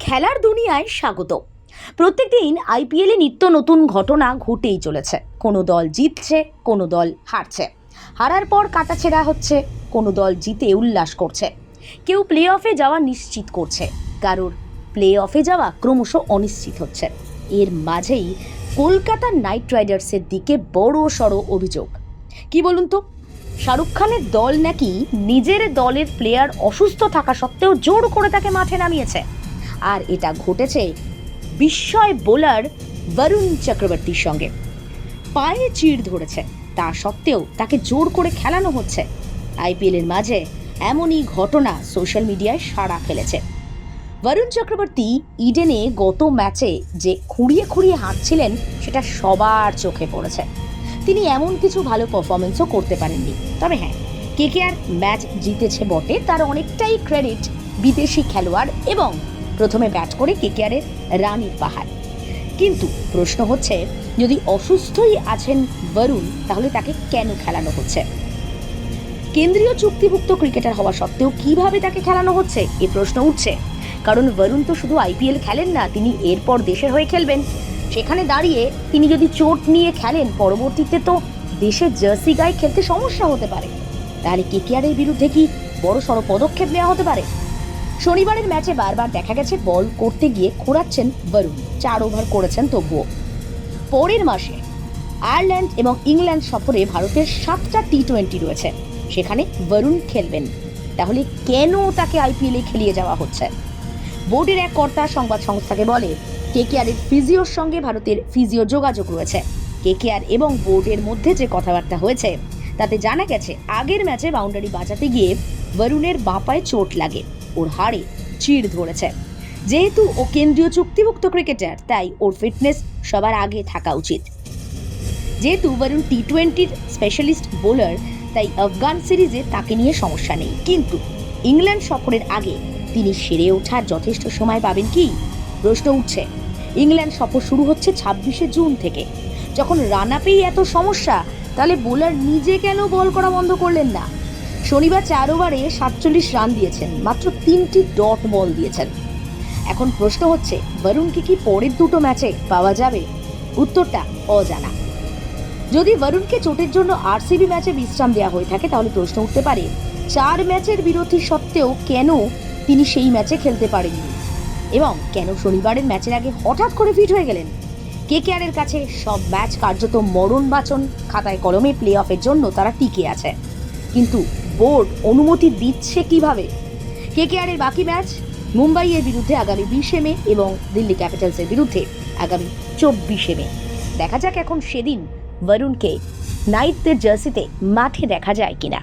খেলার দুনিয়ায় স্বাগত। প্রত্যেকদিন আইপিএলে নিত্য নতুন ঘটনা ঘটেই চলেছে। কোনো দল জিতছে, কোনো দল হারছে, হারার পর কাটাছেঁড়া হচ্ছে, কোনো দল জিতে উল্লাস করছে, কেউ প্লে অফে যাওয়া নিশ্চিত করছে, কারোর প্লে অফে যাওয়া ক্রমশ অনিশ্চিত হচ্ছে। এর মাঝেই কলকাতা নাইট রাইডার্সের দিকে বড় সড় অভিযোগ। কি বলুন তো, শাহরুখ খানের দল নাকি নিজের দলের প্লেয়ার অসুস্থ থাকা সত্ত্বেও জোর করে তাকে মাঠে নামিয়েছে। আর এটা ঘটেছে বিস্ময় বোলার বরুণ চক্রবর্তীর সঙ্গে। পায়ে চিড় ধরেছে, তা সত্ত্বেও তাকে জোর করে খেলানো হচ্ছে। আইপিএলের মাঝে এমনই ঘটনা সোশ্যাল মিডিয়ায় সাড়া ফেলেছে। বরুণ চক্রবর্তী ইডেনে গত ম্যাচে যে খুঁড়িয়ে খুঁড়িয়ে হাঁটছিলেন সেটা সবার চোখে পড়েছে। তিনি এমন কিছু ভালো পারফরমেন্সও করতে পারেননি। তবে হ্যাঁ, কেকেআর ম্যাচ জিতেছে বটে, তার অনেকটাই ক্রেডিট বিদেশি খেলোয়াড় এবং প্রথমে ব্যাট করে কেকেআরের রানির পাহাড়। কিন্তু প্রশ্ন হচ্ছে, যদি অসুস্থই আছেন বরুণ, তাহলে তাকে কেন খেলানো হচ্ছে? কেন্দ্রীয় চুক্তিভুক্ত ক্রিকেটার হওয়া সত্ত্বেও কিভাবে তাকে খেলানো হচ্ছে এ প্রশ্ন উঠছে। কারণ বরুণ তো শুধু আইপিএল খেলেন না, তিনি এরপর দেশের হয়ে খেলবেন। সেখানে দাঁড়িয়ে তিনি যদি চোট নিয়ে খেলেন, পরবর্তীতে তো দেশের জার্সি গায়ে খেলতে সমস্যা হতে পারে। তাহলে কেকেআরের বিরুদ্ধে কি বড় সড় পদক্ষেপ নেওয়া হতে পারে? শনিবারের ম্যাচে বারবার দেখা গেছে বল করতে গিয়ে খোঁড়াচ্ছেন বরুণ। 4 ওভার করেছেন তবুও। পরের মাসে আয়ারল্যান্ড এবং ইংল্যান্ড সফরে ভারতের 7টা টি20 রয়েছে, সেখানে বরুণ খেলবেন। তাহলে কেন তাকে আইপিএলে খেলিয়ে যাওয়া হচ্ছে? বোর্ডের এক কর্তা সংবাদ সংস্থাকে বলে, কেকেআরের ফিজিওর সঙ্গে ভারতের ফিজিও যোগাযোগ রয়েছে। কেকেআর এবং বোর্ডের মধ্যে যে কথাবার্তা হয়েছে তাতে জানা গেছে, আগের ম্যাচে বাউন্ডারি বাঁচাতে গিয়ে বরুণের বাঁ পায়ে চোট লাগে, ওর হাড়ে চিড় ধরেছে। যেহেতু ও কেন্দ্রীয় চুক্তিভুক্ত ক্রিকেটার, তাই ওর ফিটনেস সবার আগে থাকা উচিত। যেহেতু বরুণ টি20-র স্পেশালিস্ট বোলার, তাই আফগান সিরিজে তাকে নিয়ে সমস্যা নেই। কিন্তু ইংল্যান্ড সফরের আগে তিনি সেরে ওঠার যথেষ্ট সময় পাবেন কি? প্রশ্ন উঠছে। ইংল্যান্ড সফর শুরু হচ্ছে 26শে জুন থেকে। যখন রান আপেই এত সমস্যা, তাহলে বোলার নিজে কেন বল করা বন্ধ করলেন না? শনিবার 4 ওভারে 47 রান দিয়েছেন, মাত্র 3টি ডট বল দিয়েছেন। এখন প্রশ্ন হচ্ছে, বরুণকে কি পরের দুটো ম্যাচে পাওয়া যাবে? উত্তরটা অজানা। যদি বরুণকে চোটের জন্য আরসিবি ম্যাচে বিশ্রাম দেওয়া হয়ে থাকে, তাহলে প্রশ্ন উঠতে পারে, 4 ম্যাচের বিরতি সত্ত্বেও কেন তিনি সেই ম্যাচে খেলতে পারেননি এবং কেন শনিবারের ম্যাচের আগে হঠাৎ করে ফিট হয়ে গেলেন? কেকেআরের কাছে সব ম্যাচ কার্যত মরণ বাচন, খাতায় কলমে প্লে অফের জন্য তারা টিকে আছে। কিন্তু বোর্ড অনুমতি দিচ্ছে কিভাবে? কেকেআরের বাকি ম্যাচ মুম্বাইয়ের বিরুদ্ধে আগামী 20শে মে এবং দিল্লি ক্যাপিটালসের বিরুদ্ধে আগামী 24শে মে। দেখা যাক এখন সেদিন বরুণকে নাইটদের জার্সিতে মাঠে দেখা যায় কিনা।